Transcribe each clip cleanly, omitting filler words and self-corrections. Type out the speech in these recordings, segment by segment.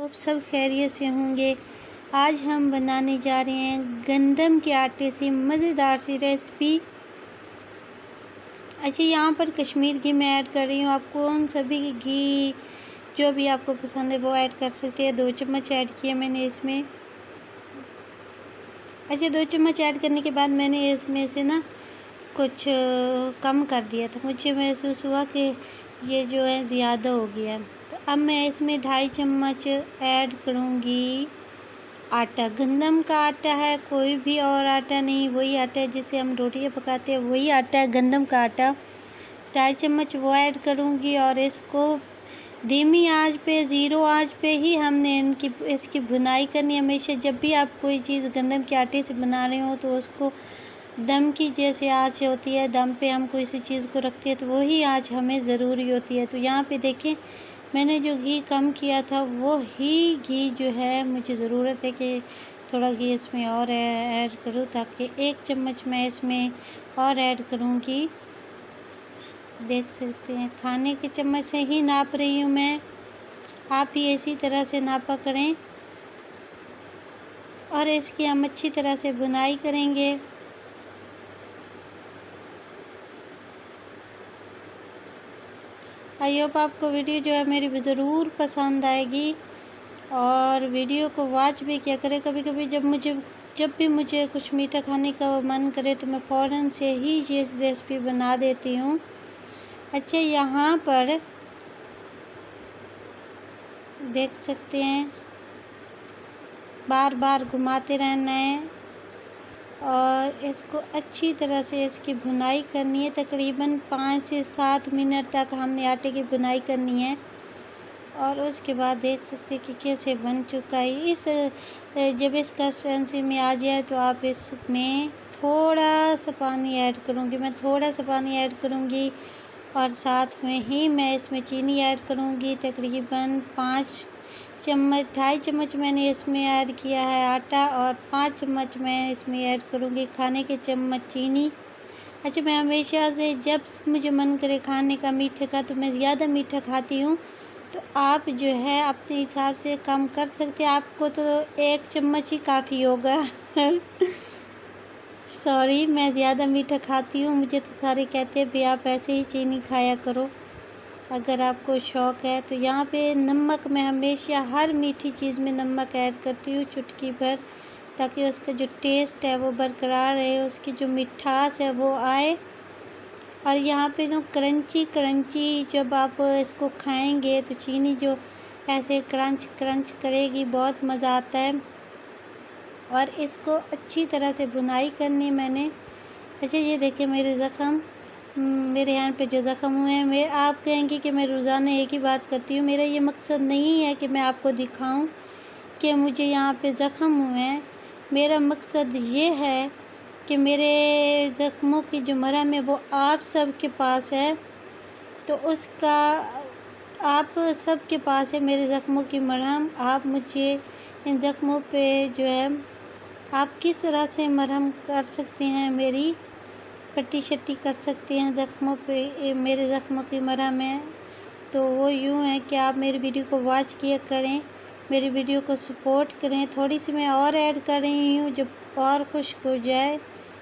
Hope सब खैरियत से होंगे। आज हम बनाने जा रहे हैं गंदम के आटे से मज़ेदार सी रेसिपी। अच्छा, यहाँ पर कश्मीर घी मैं ऐड कर रही हूँ। आपको उन सभी घी जो भी आपको पसंद है वो ऐड कर सकते हैं। 2 चम्मच ऐड किए मैंने इसमें। अच्छा, 2 चम्मच ऐड करने के बाद मैंने इसमें से ना कुछ कम कर दिया था। मुझे महसूस हुआ कि ये जो है ज़्यादा हो गया है। तो अब मैं इसमें 2.5 चम्मच ऐड करूँगी आटा। गंदम का आटा है, कोई भी और आटा नहीं, वही आटा है जिससे हम रोटियां पकाते हैं, वही आटा है गंदम का आटा। 2.5 चम्मच वो ऐड करूँगी और इसको धीमी आंच पे, ज़ीरो आंच पे ही हमने इसकी भुनाई करनी है। हमेशा जब भी आप कोई चीज़ गंदम के आटे से बना रहे हो तो उसको दम की जैसे आँच होती है, दम पे हम कोई सी चीज़ को रखते हैं तो वही आँच हमें ज़रूरी होती है। तो यहाँ पे देखें, मैंने जो घी कम किया था वो ही घी जो है मुझे ज़रूरत है कि थोड़ा घी इसमें और ऐड करूँ, ताकि 1 चम्मच मैं इसमें और ऐड करूँगी। देख सकते हैं, खाने के चम्मच से ही नाप रही हूँ मैं। आप भी इसी तरह से नापा करें और इसकी हम अच्छी तरह से भुनाई करेंगे। आई होप आपको वीडियो जो है मेरी ज़रूर पसंद आएगी और वीडियो को वॉच भी किया करें। कभी कभी जब भी मुझे कुछ मीठा खाने का मन करे तो मैं फ़ौरन से ही ये रेसिपी बना देती हूँ। अच्छा, यहाँ पर देख सकते हैं, बार बार घुमाते रहना है और इसको अच्छी तरह से इसकी भुनाई करनी है। तकरीबन 5 से 7 मिनट तक हमने आटे की भुनाई करनी है और उसके बाद देख सकते हैं कि कैसे बन चुका है। जब इस कंसिस्टेंसी में आ जाए तो आप इसमें थोड़ा सा पानी ऐड करूँगी, मैं थोड़ा सा पानी ऐड करूँगी और साथ में ही मैं इसमें चीनी ऐड करूँगी। तकरीबन 5 चम्मच, 2.5 चम्मच मैंने इसमें ऐड किया है आटा और 5 चम्मच मैं इसमें ऐड करूँगी खाने के चम्मच चीनी। अच्छा, मैं हमेशा से जब मुझे मन करे खाने का मीठे का तो मैं ज़्यादा मीठा खाती हूँ, तो आप जो है अपने हिसाब से कम कर सकते हैं। आपको तो 1 चम्मच ही काफ़ी होगा। सॉरी, मैं ज़्यादा मीठा खाती हूँ। मुझे तो सारे कहते हैं भी आप ऐसे ही चीनी खाया करो अगर आपको शौक़ है। तो यहाँ पे नमक, मैं हमेशा हर मीठी चीज़ में नमक ऐड करती हूँ, चुटकी भर, ताकि उसका जो टेस्ट है वो बरकरार रहे, उसकी जो मिठास है वो आए। और यहाँ पे जो क्रंची जब आप इसको खाएंगे तो चीनी जो ऐसे क्रंच क्रंच करेगी, बहुत मज़ा आता है। और इसको अच्छी तरह से भुनाई करनी मैंने। अच्छा, ये देखिए मेरे ज़ख़म, मेरे हैंड पे जो ज़ख़म हुए हैं, आप कहेंगे कि मैं रोज़ाना एक ही बात करती हूँ। मेरा ये मकसद नहीं है कि मैं आपको दिखाऊं कि मुझे यहाँ पे ज़ख़म हुए हैं। मेरा मकसद ये है कि मेरे ज़ख़्मों की जो मरहम है वो आप सब के पास है, तो उसका आप सब के पास है मेरे ज़ख़्मों की मरहम। आप मुझे इन ज़ख़्मों पे जो है आप किस तरह से मरहम कर सकते हैं, मेरी पट्टी शट्टी कर सकते हैं ज़ख़्मों पे। मेरे ज़ख़्मों की मरहम है तो वो यूँ है कि आप मेरी वीडियो को वॉच किया करें, मेरी वीडियो को सपोर्ट करें। थोड़ी सी मैं और ऐड कर रही हूँ, जब और खुश्क हो जाए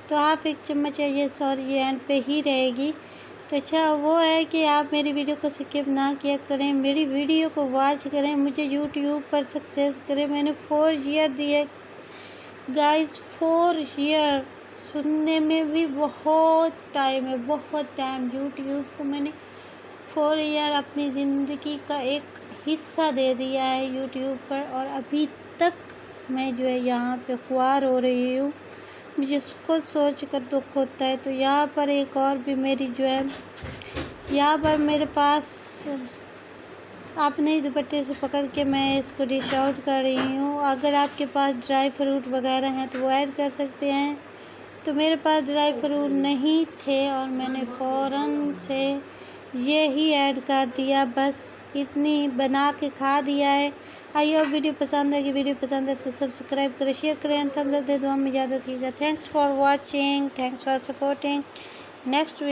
तो आप 1 चम्मच है, ये एंड पे ही रहेगी। तो अच्छा वो है कि आप मेरी वीडियो को स्किप ना किया करें, मेरी वीडियो को वॉच करें, मुझे यूट्यूब पर सक्सेस करें। मैंने 4 ईयर दिए गाइस, 4 ईयर। सुनने में भी बहुत टाइम है, बहुत टाइम। यूट्यूब को मैंने 4 ईयर अपनी ज़िंदगी का एक हिस्सा दे दिया है यूट्यूब पर, और अभी तक मैं जो है यहाँ पे ख्वार हो रही हूँ। मुझे खुद सोच कर दुख होता है। तो यहाँ पर एक और भी मेरी जो है, यहाँ पर मेरे पास अपने ही दुपट्टे से पकड़ के मैं इसको डिश आउट कर रही हूँ। अगर आपके पास ड्राई फ्रूट वगैरह हैं तो वो ऐड कर सकते हैं। तो मेरे पास ड्राई फ्रूट नहीं थे और मैंने फ़ौरन से ये ही ऐड कर दिया, बस इतनी बना के खा दिया है। आई होप वीडियो पसंद है। कि वीडियो पसंद है तो सब्सक्राइब करें, शेयर करें, थम्स अप दे दो, हम इजाज़त दीजिएगा। Thanks for watching, thanks for supporting. Next